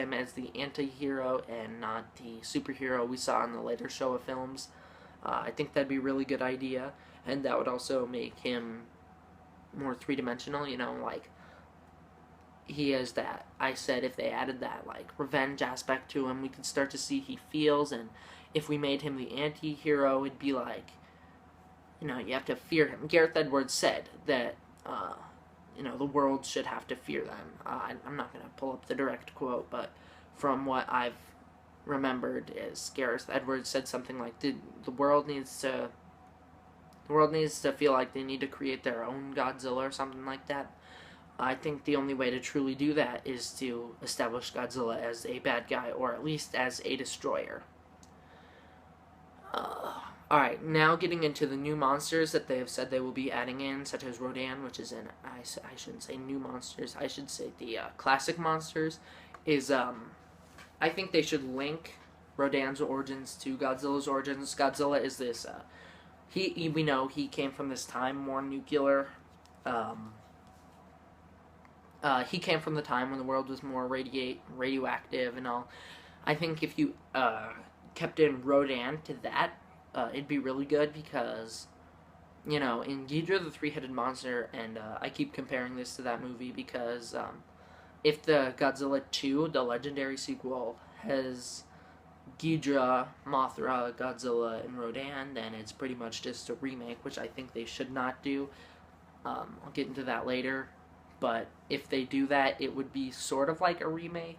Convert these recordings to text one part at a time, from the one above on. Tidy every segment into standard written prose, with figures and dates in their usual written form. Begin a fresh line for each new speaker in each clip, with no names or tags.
him as the anti-hero and not the superhero we saw in the later Showa films. I think that'd be a really good idea, and that would also make him more three-dimensional, you know, like, he has that, I said if they added that, like, revenge aspect to him, we could start to see he feels, and if we made him the anti-hero, it'd be like, you know, you have to fear him. Gareth Edwards said that, you know, the world should have to fear them. I'm not going to pull up the direct quote, but from what I've remembered is Gareth Edwards said something like, the world needs to feel like they need to create their own Godzilla or something like that. I think the only way to truly do that is to establish Godzilla as a bad guy, or at least as a destroyer. Alright, now getting into the new monsters that they have said they will be adding in, such as Rodan, which is in, I shouldn't say new monsters, I should say the classic monsters, is, I think they should link Rodan's origins to Godzilla's origins. Godzilla is this, we know he came from this time more nuclear, he came from the time when the world was more radioactive and all. I think if you kept in Rodan to that, it'd be really good because, you know, in Ghidorah the Three-Headed Monster, and I keep comparing this to that movie because if the Godzilla 2, the legendary sequel, has Ghidorah, Mothra, Godzilla, and Rodan, then it's pretty much just a remake, which I think they should not do. I'll get into that later. But if they do that, it would be sort of like a remake.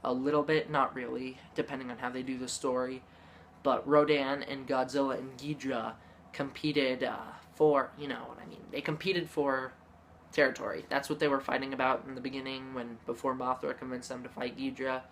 A little bit, not really, depending on how they do the story. But Rodan and Godzilla and Ghidorah competed for, you know what I mean, they competed for territory. That's what they were fighting about in the beginning, before Mothra convinced them to fight Ghidorah.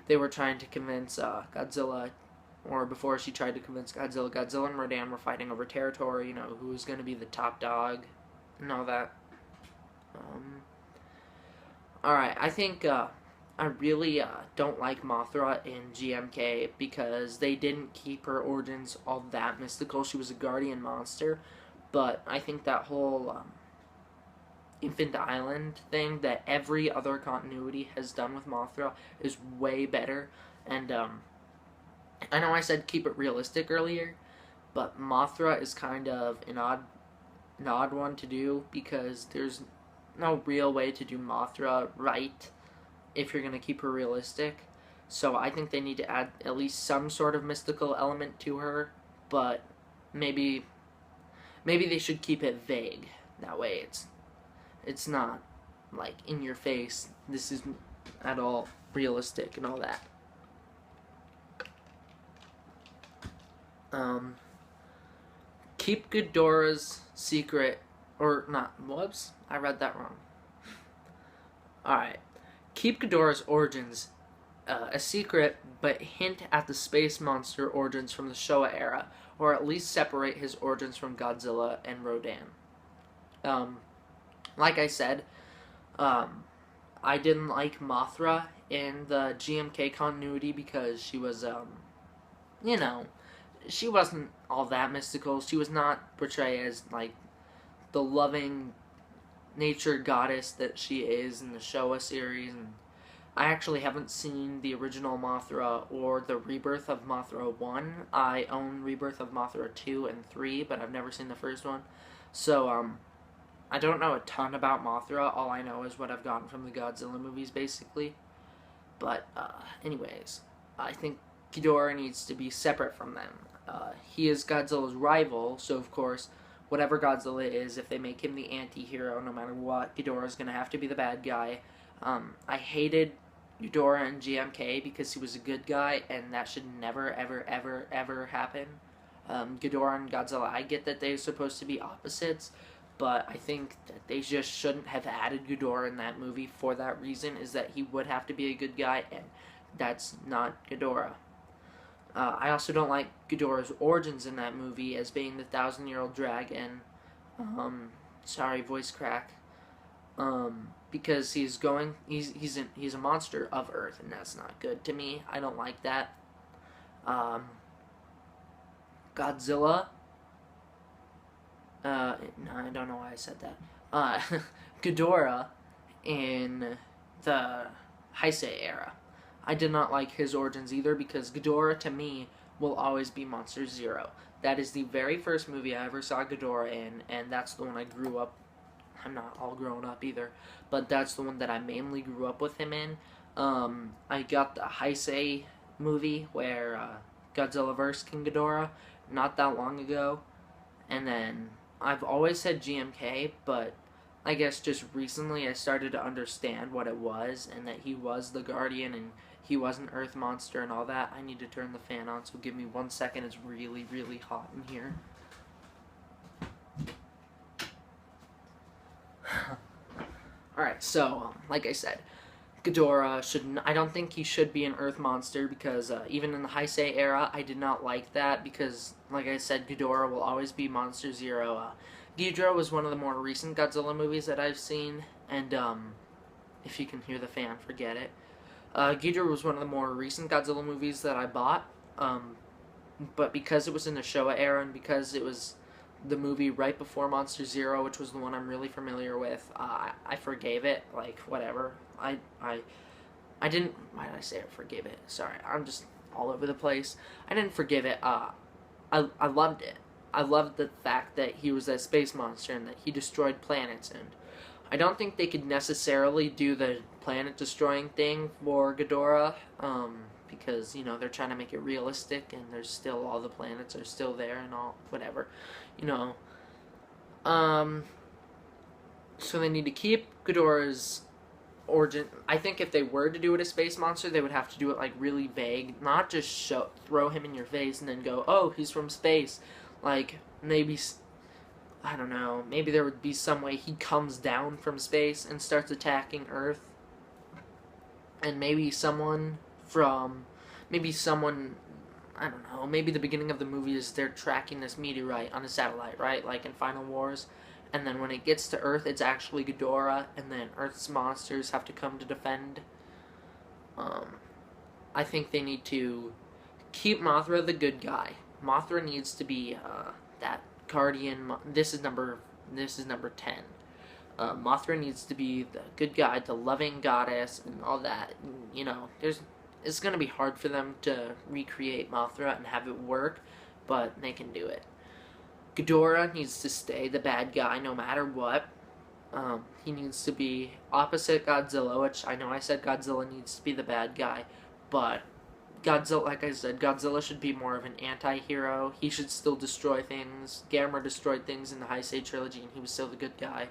They were trying to convince Godzilla, or before she tried to convince Godzilla, Godzilla and Rodan were fighting over territory, you know, who was going to be the top dog, and all that. Alright, I think, I really don't like Mothra in GMK because they didn't keep her origins all that mystical. She was a guardian monster, but I think that whole Infant Island thing that every other continuity has done with Mothra is way better. And I know I said keep it realistic earlier, but Mothra is kind of an odd one to do because there's no real way to do Mothra right if you're going to keep her realistic. So I think they need to add at least some sort of mystical element to her, but maybe they should keep it vague. That way it's not like in your face, this isn't at all realistic and all that. Keep Ghidorah's secret, or not, whoops, I read that wrong. Alright. Keep Ghidorah's origins a secret, but hint at the space monster origins from the Showa era, or at least separate his origins from Godzilla and Rodan. Like I said, I didn't like Mothra in the GMK continuity because she was, you know, she wasn't all that mystical. She was not portrayed as, like, the loving nature goddess that she is in the Showa series, and I actually haven't seen the original Mothra or the Rebirth of Mothra 1. I own Rebirth of Mothra 2 and 3, but I've never seen the first one. So, I don't know a ton about Mothra. All I know is what I've gotten from the Godzilla movies, basically. But, anyways, I think Ghidorah needs to be separate from them. He is Godzilla's rival, so of course, whatever Godzilla is, if they make him the anti-hero, no matter what, Ghidorah's gonna have to be the bad guy. I hated Ghidorah in GMK because he was a good guy, and that should never, ever, ever, ever happen. Ghidorah and Godzilla, I get that they're supposed to be opposites, but I think that they just shouldn't have added Ghidorah in that movie for that reason, is that he would have to be a good guy, and that's not Ghidorah. I also don't like Ghidorah's origins in that movie as being the 1,000-year-old dragon. Sorry, voice crack. Because he's a monster of Earth, and that's not good to me. I don't like that. Godzilla. No, I don't know why I said that. Ghidorah in the Heisei era. I did not like his origins either, because Ghidorah, to me, will always be Monster Zero. That is the very first movie I ever saw Ghidorah in, and that's the one I grew up. I'm not all grown up either, but that's the one that I mainly grew up with him in. I got the Heisei movie where Godzilla vs. King Ghidorah not that long ago, and then I've always said GMK, but I guess just recently I started to understand what it was, and that he was the Guardian and he was an Earth monster and all that. I need to turn the fan on, so give me 1 second. It's really, really hot in here. Alright, so, like I said, Ghidorah I don't think he should be an Earth monster, because even in the Heisei era, I did not like that, because, like I said, Ghidorah will always be Monster Zero. Ghidorah was one of the more recent Godzilla movies that I've seen, and if you can hear the fan, forget it. Ghidorah was one of the more recent Godzilla movies that I bought, but because it was in the Showa era, and because it was the movie right before Monster Zero, which was the one I'm really familiar with, I forgave it. Like, whatever. I didn't. Why did I say I forgave it? Sorry, I'm just all over the place. I didn't forgive it. I loved it. I loved the fact that he was a space monster and that he destroyed planets, and I don't think they could necessarily do the planet destroying thing for Ghidorah, because, you know, they're trying to make it realistic, and there's still, all the planets are still there and all, whatever, you know. So they need to keep Ghidorah's origin. I think if they were to do it as space monster, they would have to do it, like, really vague, not just throw him in your face and then go, oh, he's from space. Like, maybe, I don't know, maybe there would be some way he comes down from space and starts attacking Earth. And maybe someone, I don't know, maybe the beginning of the movie is they're tracking this meteorite on a satellite, right? Like in Final Wars. And then when it gets to Earth, it's actually Ghidorah, and then Earth's monsters have to come to defend. I think they need to keep Mothra the good guy. Mothra needs to be that guardian. This is number 10. Mothra needs to be the good guy, the loving goddess, and all that. You know, it's going to be hard for them to recreate Mothra and have it work, but they can do it. Ghidorah needs to stay the bad guy no matter what. He needs to be opposite Godzilla, which I know I said Godzilla needs to be the bad guy, but Godzilla, like I said, Godzilla should be more of an anti-hero. He should still destroy things. Gamera destroyed things in the Heisei trilogy, and he was still the good guy.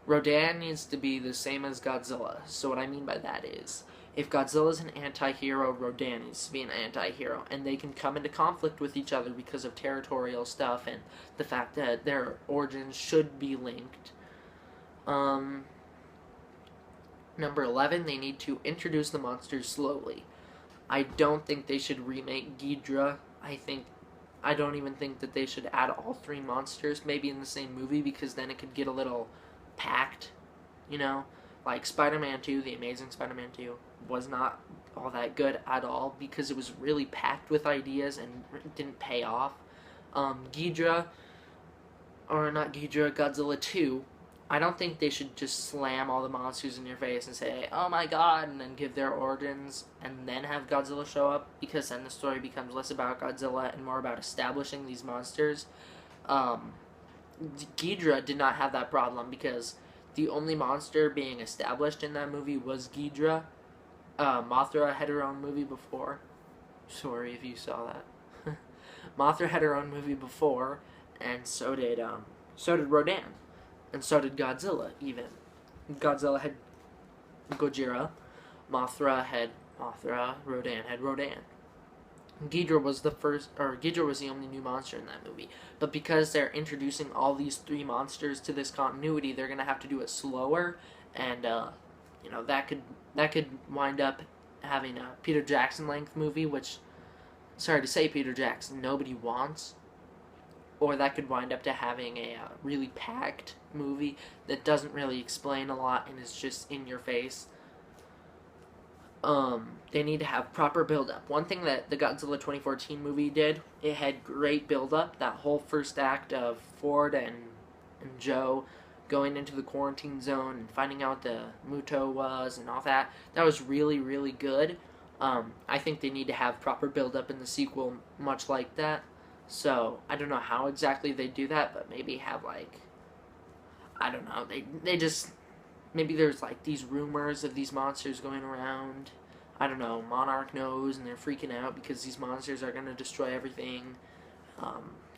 Rodan needs to be the same as Godzilla. So what I mean by that is, if Godzilla's an anti-hero, Rodan needs to be an anti-hero, and they can come into conflict with each other because of territorial stuff and the fact that their origins should be linked. Number 11, they need to introduce the monsters slowly. I don't think they should remake Ghidorah. I don't even think that they should add all 3 monsters maybe in the same movie, because then it could get a little packed, you know? Like Spider-Man 2, The Amazing Spider-Man 2, was not all that good at all, because it was really packed with ideas and didn't pay off. Godzilla 2, I don't think they should just slam all the monsters in your face and say, oh my god, and then give their origins, and then have Godzilla show up, because then the story becomes less about Godzilla and more about establishing these monsters. Ghidorah did not have that problem, because the only monster being established in that movie was Ghidorah. Mothra had her own movie before. Sorry if you saw that. Mothra had her own movie before, and so did Rodan. And so did Godzilla, even. Godzilla had Gojira, Mothra had Mothra, Rodan had Rodan. Ghidorah was the only new monster in that movie. But because they're introducing all these 3 monsters to this continuity, they're gonna have to do it slower, and you know, that could wind up having a Peter Jackson length movie, which, sorry to say, Peter Jackson, nobody wants. Or that could wind up to having a really packed movie that doesn't really explain a lot and is just in your face. They need to have proper build-up. One thing that the Godzilla 2014 movie did, it had great build-up. That whole first act of Ford and Joe going into the quarantine zone and finding out the Muto was and all that, that was really, really good. I think they need to have proper build-up in the sequel, much like that. So, I don't know how exactly they do that, but maybe have, like, I don't know, they just, maybe there's, like, these rumors of these monsters going around. I don't know, Monarch knows, and they're freaking out because these monsters are going to destroy everything.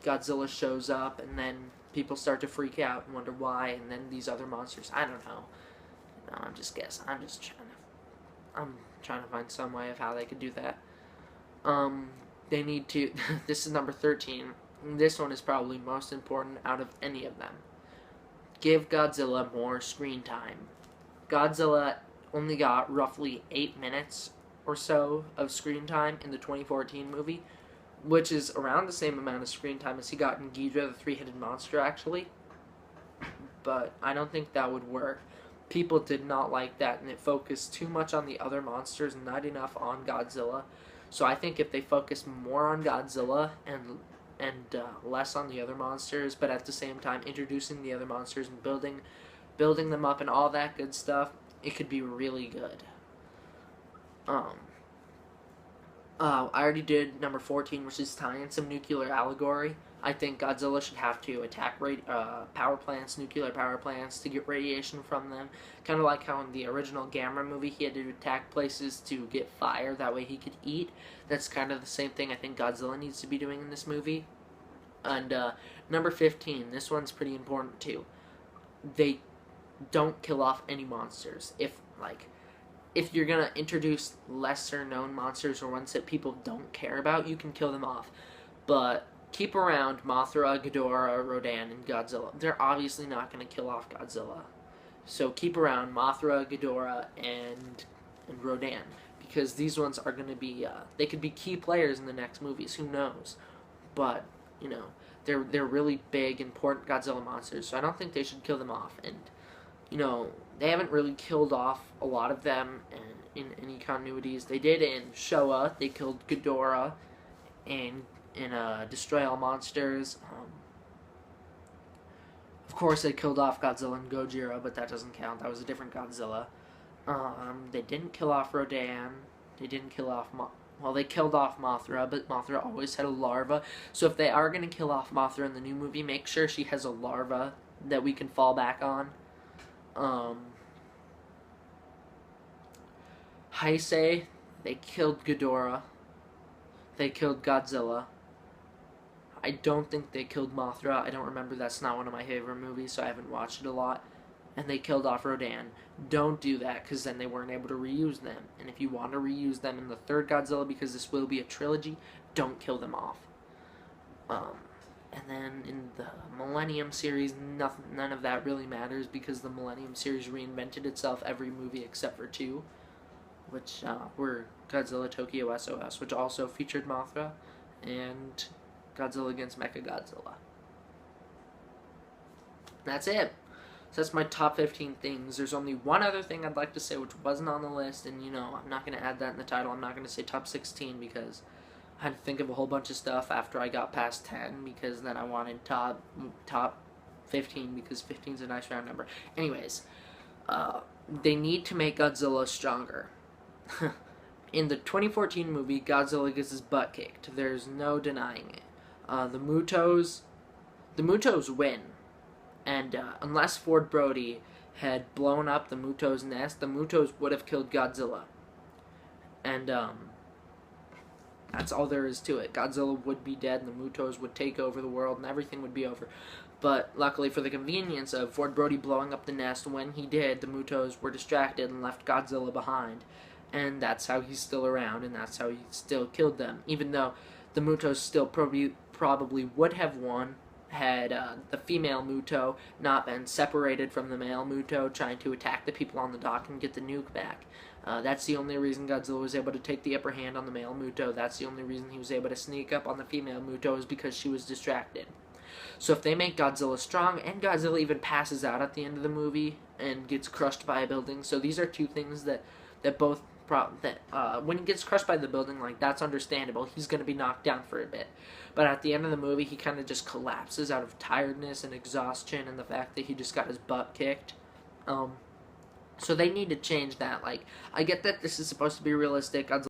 Godzilla shows up, and then people start to freak out and wonder why, and then these other monsters, I don't know. No, I'm just guessing. I'm trying to find some way of how they could do that. They need to, this is number 13, this one is probably most important out of any of them. Give Godzilla more screen time. Godzilla only got roughly 8 minutes or so of screen time in the 2014 movie, which is around the same amount of screen time as he got in Ghidorah, the three-headed monster, actually. But I don't think that would work. People did not like that, and it focused too much on the other monsters and not enough on Godzilla. So I think if they focus more on Godzilla and less on the other monsters, but at the same time introducing the other monsters and building them up and all that good stuff, it could be really good. I already did number 14, which is tying some nuclear allegory. I think Godzilla should have to attack power plants, nuclear power plants, to get radiation from them. Kind of like how in the original Gamera movie he had to attack places to get fire, that way he could eat. That's kind of the same thing I think Godzilla needs to be doing in this movie. And number 15, this one's pretty important too. They don't kill off any monsters. If you're going to introduce lesser known monsters or ones that people don't care about, you can kill them off. But keep around Mothra, Ghidorah, Rodan, and Godzilla. They're obviously not going to kill off Godzilla. So keep around Mothra, Ghidorah, and Rodan. Because these ones are going to be, they could be key players in the next movies. Who knows? But, you know, they're really big, important Godzilla monsters. So I don't think they should kill them off. And, you know, they haven't really killed off a lot of them in any continuities. They did in Showa. They killed Ghidorah in Destroy All Monsters. Of course, they killed off Godzilla and Gojira, but that doesn't count. That was a different Godzilla. They didn't kill off Rodan. They didn't kill off well, they killed off Mothra, but Mothra always had a larva. So if they are going to kill off Mothra in the new movie, make sure she has a larva that we can fall back on. Heisei, they killed Ghidorah. They killed Godzilla. I don't think they killed Mothra. I don't remember. That's not one of my favorite movies, so I haven't watched it a lot. And they killed off Rodan. Don't do that, because then they weren't able to reuse them. And if you want to reuse them in the third Godzilla, because this will be a trilogy, don't kill them off. And then in the Millennium series, none of that really matters, because the Millennium series reinvented itself every movie except for 2, which were Godzilla Tokyo SOS, which also featured Mothra, and Godzilla against Mechagodzilla. That's it. So that's my top 15 things. There's only one other thing I'd like to say which wasn't on the list, and you know, I'm not going to add that in the title. I'm not going to say top 16 because I had to think of a whole bunch of stuff after I got past 10, because then I wanted top 15 because 15 is a nice round number. Anyways, they need to make Godzilla stronger. In the 2014 movie, Godzilla gets his butt kicked. There's no denying it. The Mutos win. And unless Ford Brody had blown up the Mutos' nest, the Mutos would have killed Godzilla. And that's all there is to it. Godzilla would be dead, and the Mutos would take over the world, and everything would be over. But luckily for the convenience of Ford Brody blowing up the nest, when he did, the Mutos were distracted and left Godzilla behind. And that's how he's still around, and that's how he still killed them. Even though the Mutos still probably would have won had the female Muto not been separated from the male Muto trying to attack the people on the dock and get the nuke back. That's the only reason Godzilla was able to take the upper hand on the male Muto. That's the only reason he was able to sneak up on the female Muto, is because she was distracted. So if they make Godzilla strong, and Godzilla even passes out at the end of the movie and gets crushed by a building, so these are two things that when he gets crushed by the building, like, that's understandable. He's going to be knocked down for a bit. But at the end of the movie, he kind of just collapses out of tiredness and exhaustion and the fact that he just got his butt kicked. So they need to change that. Like, I get that this is supposed to be realistic. Godzilla